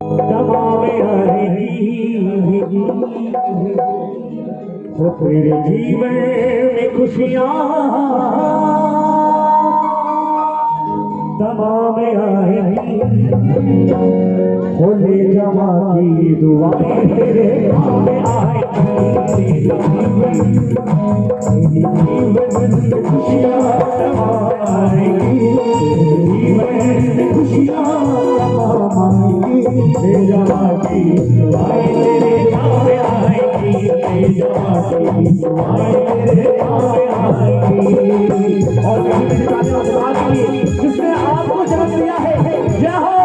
दबावे आएगी वो तेरे जीवन में खुशियाँ दबावे आएगी वो ले जमा की दुआएं तेरे काम में आएगी जीवन में खुशियाँ दबाएगी जीवन में खुशियाँ ले जमा की दुआएं तेरे काम में आएगी ले जमा की दुआएं तेरे काम में आएगी और जिसने आपको जन्म दिया है जय हो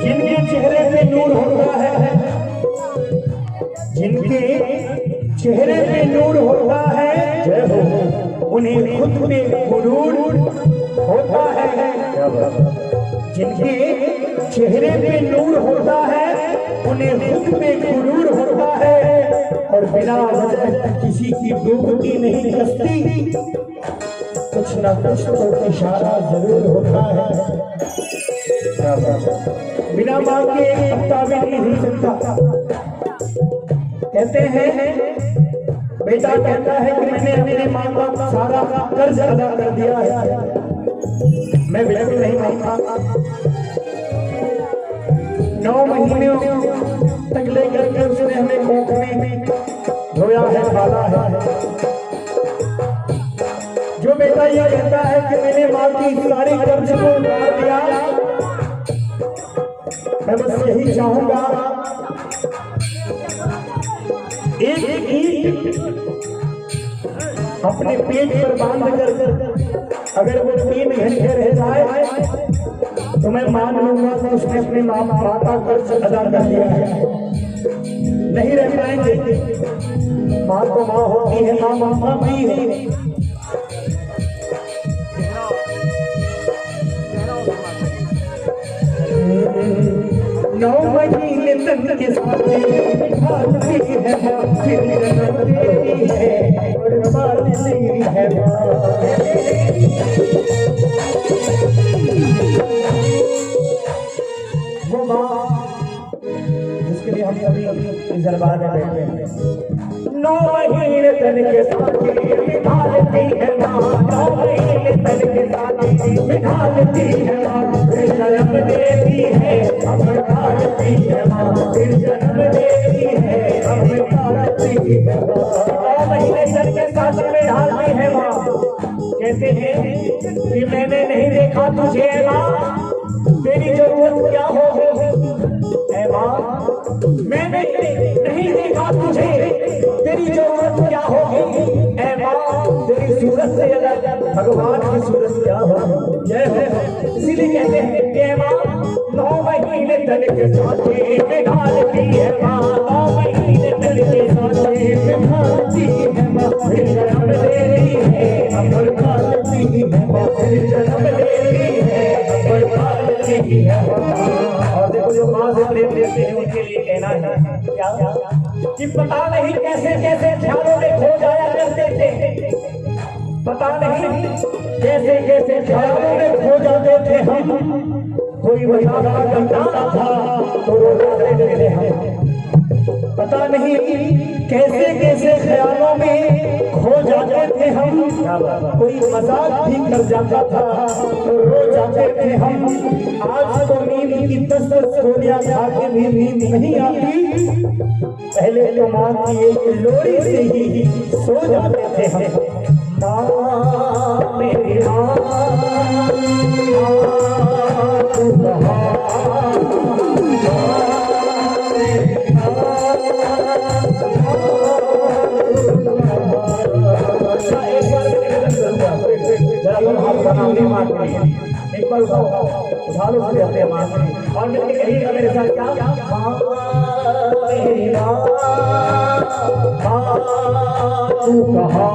जिनके चेहरे पे नूर होता है जिनके चेहरे पे नूर होता है उन्हें खुद पे गुरूर होता है जिनके चेहरे पे नूर होता है उन्हें खुद पे गुरूर होता है और बिना वजह किसी की डूबती नहीं कसती कुछ ना कुछ तो इशारा जरूर होता है बिना माँ के पत्ता भी नहीं हिल सकता कहते हैं बेटा कहता है कि मैंने अपने माँ का सारा कर्ज अदा कर दिया है मैं बिल्कुल नहीं मानता 9 महीने तक लेकर के उसने हमें कोख में धोया है पाला है जो बेटा ये कहता है कि मैंने माँ की सारी कर्ज को उतार दिया मैं बस यही चाहूंगा एक ईंट अपने पेट पर बांध कर अगर वो 3 घंटे रह जाए तो मैं मान लूंगा कि उसने अपने माता का कर्ज अदा कर दिया है नहीं रह पाएंगे माँ तो माँ होती है माँ माँ भी है 9 महीने तक के साथ बिठाती है माँ फिर जन्म देती है और पालती है माँ वो माँ जिसके लिए हम सभी इस दरबार में बैठे हैं 9 महीने तक के साथ बिठाती है माँ 9 महीने तक के साथ बिठाती है माँ फिर जन्म देती है अब पालती है माँ फिर जन्म देती है अब पालती है माँ 9 महीने तक के साथ बिठाती है माँ कहते हैं कि मैंने नहीं देखा तुझे माँ तेरी जरूरत क्या हो माँ मैंने नहीं देखा तुझे तेरी जरूरत क्या होगी ऐ माँ तेरी सूरत से अलग भगवान की सूरत क्या हो जय हो इसीलिए कहते हैं कि माँ 9 महीने तक के साथ बिठाती है माँ 9 महीने तक के साथ बिठाती है माँ फिर जन्म देती है अब पालती है माँ फिर जन्म देती है अब पालती है और देखो जो माँ से प्रेम देते हैं उनके लिए कहना है क्या कि पता नहीं कैसे कैसे ख्यालों में खो जाया करते थे पता नहीं कैसे कैसे ख्यालों में खो जाते थे हम कोई वफा करता था तो रो जाते थे हम पता नहीं कैसे कैसे ख्यालों में खो जाते थे हम कोई मजाक भी कर जाता था तो रो जाते थे हम आज तो नींद की 10 गोलियां खा के भी नींद नहीं आती पहले तो माँ की एक लोरी से ही सो जाते थे हम माँ मेरी माँ बनाने माँ के लिए। एक बार उठा लो सभी अपने माँ के लिए और मिलके कहिएगा मेरे साथ क्या माँ मेरी माँ तू कहाँ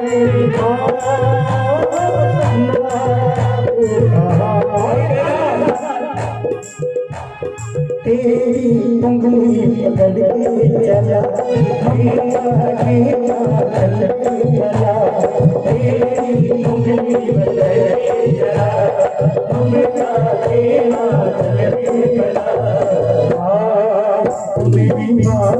मेरी माँ तू कहाँ तेरी उंगली पकड़ के चला चला तेरी उंगली पकड़ के चला मेरी माँ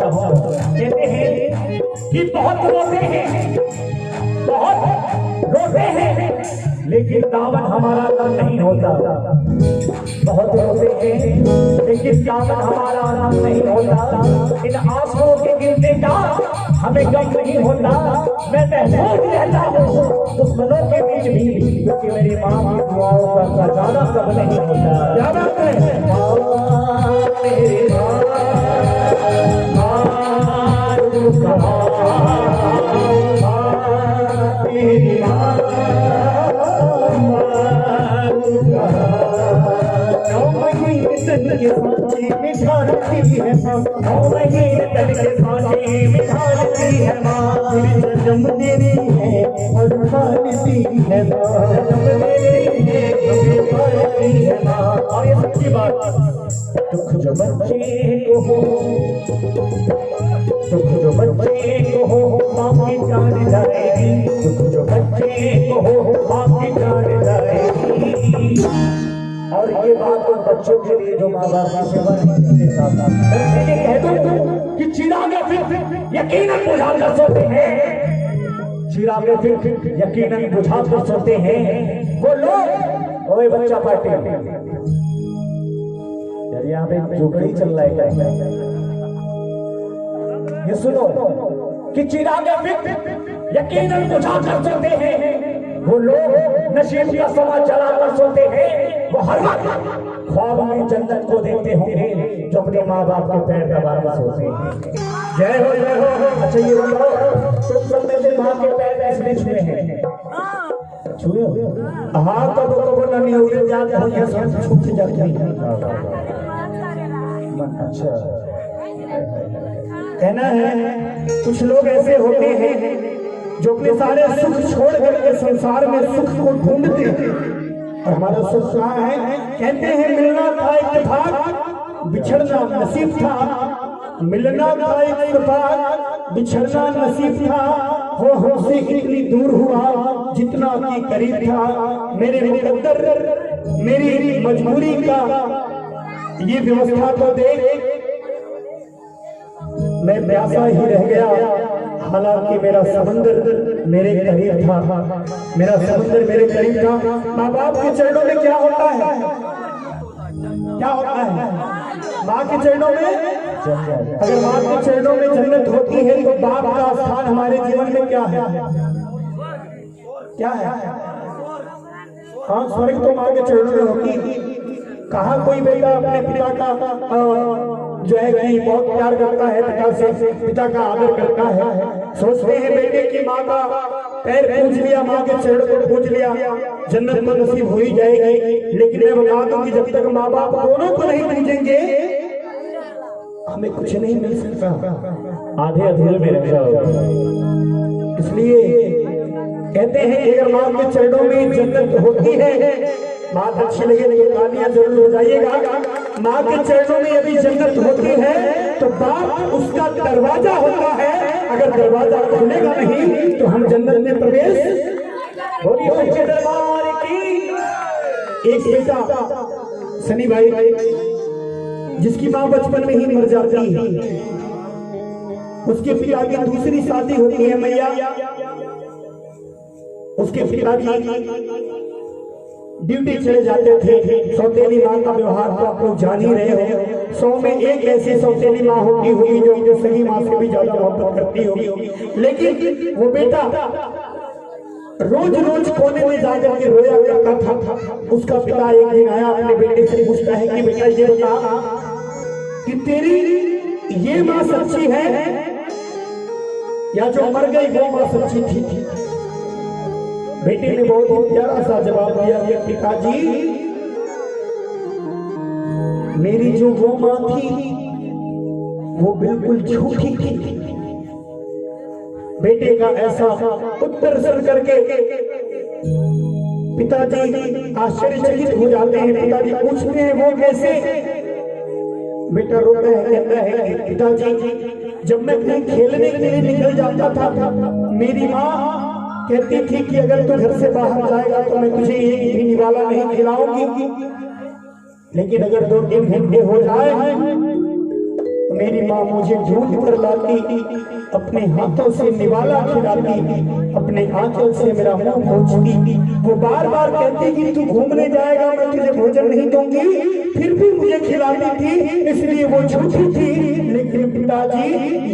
कहते हैं कि बहुत रोते हैं लेकिन दामन हमारा कम नहीं होता। बहुत रोते हैं लेकिन दामन हमारा कम नहीं होता। इन आंसुओं के गिरने का हमें गम नहीं होता। मैं महफूज रहता हूँ दुश्मनों के बीच भी क्योंकि मेरी माँ की दुआओं का ज्यादा कम नहीं होता। क्या बात है मेरी माँ मिठाती है जन्म देती है और पालती है और ये सच्ची बात दुख जो बच्चे को हो दुख जो बच्चे को हो माँ की जान जाएगी। दुख जो बच्चे को हो माँ की जान जाएगी। और ये बात उन बच्चों के लिए जो माँ बाप की सेवा नहीं करते साथ ये कह दो कि चिरागे फिर यकीनन बुझा कर सोते हैं। चिरागे फिर यकीनन बुझा कर सोते हैं वो लोग। ओए बच्चा पार्टी यार यहाँ पे जोकड़ी चल रहा है। ये सुनो कि चिरागे फिर यकीनन बुझा कर सोते हैं वो लोग। नशीब का समा चला कर सोते हैं वो हर वक्त ख्वाब में जन्नत को देखते होंगे जो अपने माँ बाप के पैर दबा कर सोते हैं। जय हो जय हो। अच्छा ये बताओ तुम सब में से माँ के पैर ऐसे छुए हैं? छुए हो? हाँ कब नहीं उड़े जाते हैं सब छुप जाते हैं। अच्छा कहना है कुछ लोग ऐसे होते हैं जो अपने सारे सुख छोड़ करके संसार में सुख को ढूंढते हैं। और हमारा सुख कहाँ है? कहते हैं मिलना था इत्तेफाक बिछड़ना नसीब था। मिलना था इत्तेफाक बिछड़ना नसीब था। वो हमसे इतनी दूर हुआ जितना कि करीब था। मेरे मुकद्दर मेरी मजबूरी का ये व्यवस्था को देख मैं प्यासा ही रह गया। हालांकि मेरा समंदर मेरे करीब था। मेरा समंदर मेरे करीब था। माँ बाप के चरणों में क्या होता है? क्या होता है? माँ के चरणों में अगर माँ के चरणों में जन्नत होती है तो बाप का स्थान हमारे जीवन में क्या है? क्या है? हाँ स्वर्ग तो माँ के चरणों में होती। कहाँ कोई बेटा अपने पिता का जो है कि बहुत प्यार करता है पिता से, पिता का आदर करता है। सोचते हैं बेटे की माँ का पैर पूज लिया, माँ के चरणों को पूज लिया, जन्नत तो नसीब हो ही जाएगी। लेकिन मैं बता दूं कि जब तक माँ बाप दोनों को नहीं पूजेंगे हमें कुछ नहीं मिल सकता, आधे अधूरे में रह जाओ। इसलिए कहते हैं कि अगर माँ के चरणों में जन्नत होती है, बात अच्छी लगे तो तालियां जरूर बजाइएगा। माँ के चरणों में यदि जन्नत होती है तो बाप उसका दरवाजा होता है, अगर दरवाजा खुलेगा नहीं तो हम जन्नत में प्रवेश होगी। सच्चे दरबार की एक बेटा सनी भाई, जिसकी माँ बचपन में ही मर जाती है, उसके पिता की दूसरी शादी होती है मैया। उसके पिताजी ड्यूटी चले जाते थे। सौतेली माँ का व्यवहार तो आप लोग जान ही रहे हो। 100 में एक ऐसी सौतेली माँ होती होगी जो अपनी सगी माँ से भी ज्यादा मोहब्बत करती होगी। लेकिन वो बेटा रोज रोज कोने में जाकर के रोया करता था। उसका पिता एक दिन आया, अपने बेटे से पूछता है कि बेटा ये बता कि तेरी ये माँ सच्ची है या जो मर गई वो माँ सच्ची थी? बेटे ने बहुत ही प्यारा सा जवाब दिया कि पिताजी, मेरी जो वो माँ थी वो बिल्कुल झूठी थी। बेटे का ऐसा उत्तर सुन करके पिताजी आश्चर्यचकित हो जाते हैं। पिताजी पूछते हैं वो कैसे? बेटा रोता है, कहता है पिताजी, जब मैं कहीं खेलने के लिए निकल जाता था, मेरी माँ कहती थी कि अगर तू घर से बाहर जाएगा तो मैं तुझे एक भी निवाला नहीं खिलाऊंगी, लेकिन अगर 2-3 घंटे हो जाए तो मेरी माँ मुझे ढूंढ कर लाती, अपने हाथों से निवाला खिलाती, अपने आंचल से मेरा मुंह पोंछती। वो बार बार कहती कि तू घूमने जाएगा मैं तुझे भोजन नहीं दूंगी, फिर भी मुझे खिलाती थी, इसलिए वो झूठी थी। लेकिन पिताजी,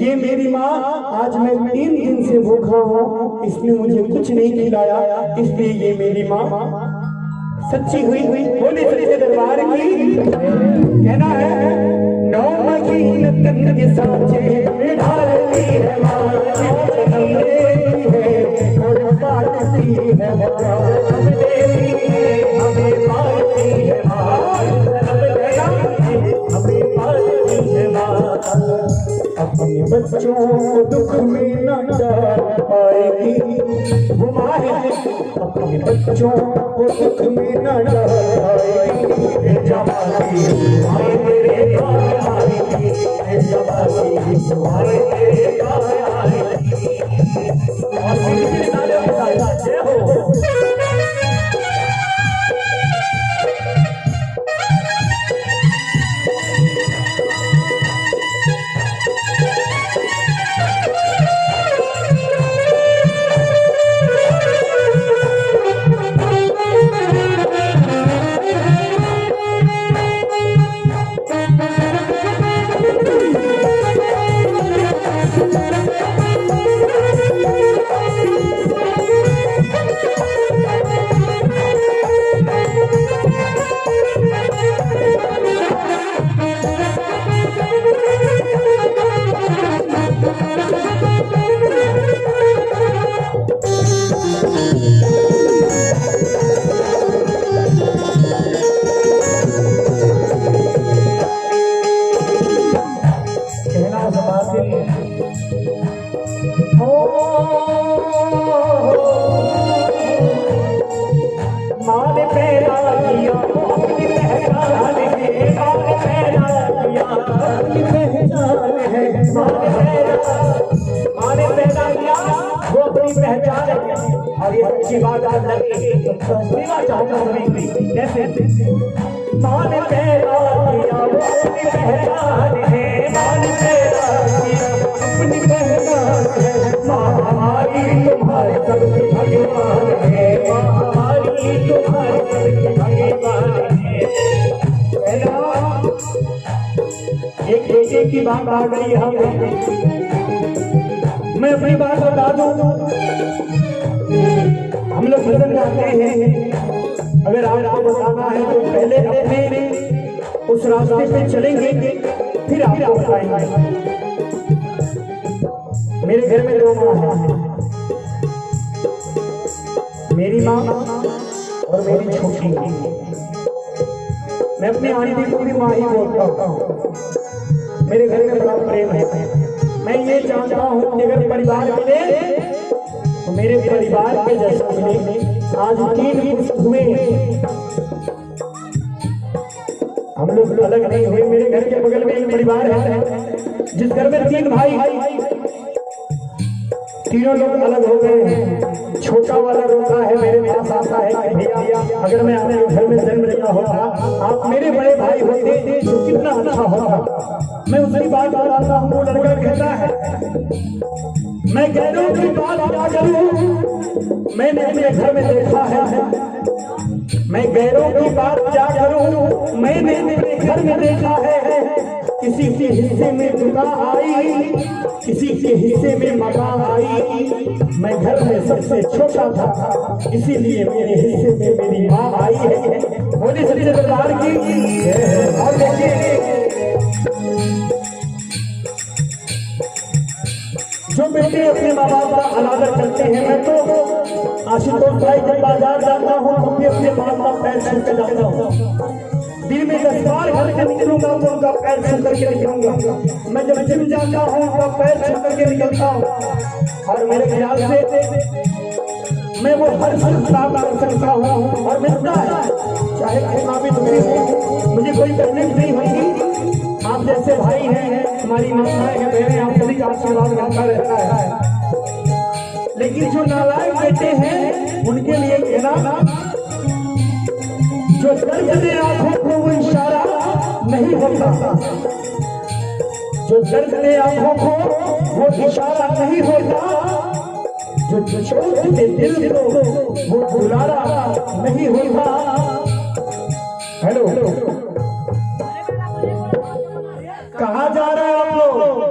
ये मेरी माँ, आज मैं 3 दिन से भूखा हूँ, इसने मुझे कुछ नहीं खिलाया, इसलिए ये मेरी माँ सच्ची हुई। बोले सच्चे दरबार की। कहना है 9 महीने तक के साँचे ढालती है माँ, जन्म देती है और पालती है, जन्म देती है हमें पालती है माँ, हमें पालती है माँ। अपने बच्चों को दुख में न डाल पाएगी वो माँ है, अपने बच्चों को दुख में न डाल पाएगी। जवानी आए मेरे गाँव आएगी, जवानी आए मेरे गाँव आएगी। और मेरे नाले बताया जय हो। और ये अच्छी बात आज लगी तो सेवा चाहता हूँ कैसे माँ ने पैदा किया वो अपनी पहचान है, माँ ने पैदा किया अपनी पहचान है, माँ हमारी तुम्हारे सबके भगवान है, माँ हमारी तुम्हारे सबके भगवान है। एक बेटे की बात आ गई हमें, मैं अपनी बात बता दूं। हम लोग भजन गाते हैं, अगर आपको बताना है तो पहले अपने उस रास्ते पे चलेंगे फिर आपको बताएंगे। मेरे घर में 2 माँ हैं, मेरी माँ और मेरी छोटी माँ। मैं अपनी आंटी को भी माँ ही बोलता हूँ। मेरे घर में बड़ा प्रेम है। मैं ये चाहता हूँ कि अगर परिवार मिले तो मेरे परिवार के जैसा मिले। आज 3 पुरुष हुए, हम लोग अलग नहीं हुए। मेरे घर के बगल में एक परिवार है जिस घर में 3 भाई, तीनों लोग अलग हो गए हैं। छोटा वाला रोता है, मेरे पास आता है कि भैया अगर मैं आपके घर में जन्म लिया होता, आप मेरे बड़े भाई होते तो कितना अच्छा होता। मैं उसकी बात बताता हूँ, वो लड़का कहता है मैं गैरों की बात क्या करूं, मैंने अपने घर में देखा है। मैं गैरों की बात क्या करूं, मैंने अपने घर में देखा है। किसी के हिस्से में दुआ आई, किसी के हिस्से में मकान आई। मैं घर में सबसे छोटा था, इसीलिए मेरे हिस्से में मेरी माँ आई है। बोली सच्चे दरबार की। और देखिए, जो बेटे अपने माँ बाप का अनादर करते हैं, मैं तो आशुतोष भाई जब बाजार जाता हूँ तो भी अपने माँ बाप पैर छू के जाता हूँ। दिन में 10 बार घर से निकलूंगा तो उनका पैर छू करके निकलूंगा। मैं जब जिम जाता हूँ तो पैर छू करके निकलता हूँ। और मेरे ख्याल से मैं वो हर काम कर सकता हूँ और मिलता है, चाहे कितना भी दुखी हो, मुझे कोई तकलीफ नहीं होगी। आप जैसे भाई हैं, हमारी माताएं हैं, बहनें, आप सभी का आशीर्वाद मिलता रहता है। लेकिन जो नालायक बेटे हैं उनके लिए कहना, जो दर्द दे आंखों को वो इशारा नहीं होता, जो दर्द दे आंखों को वो इशारा नहीं होता, जो चोट दे दिल को वो दुलारा नहीं होता। हेलो, कहाँ जा रहे हैं आप लोग?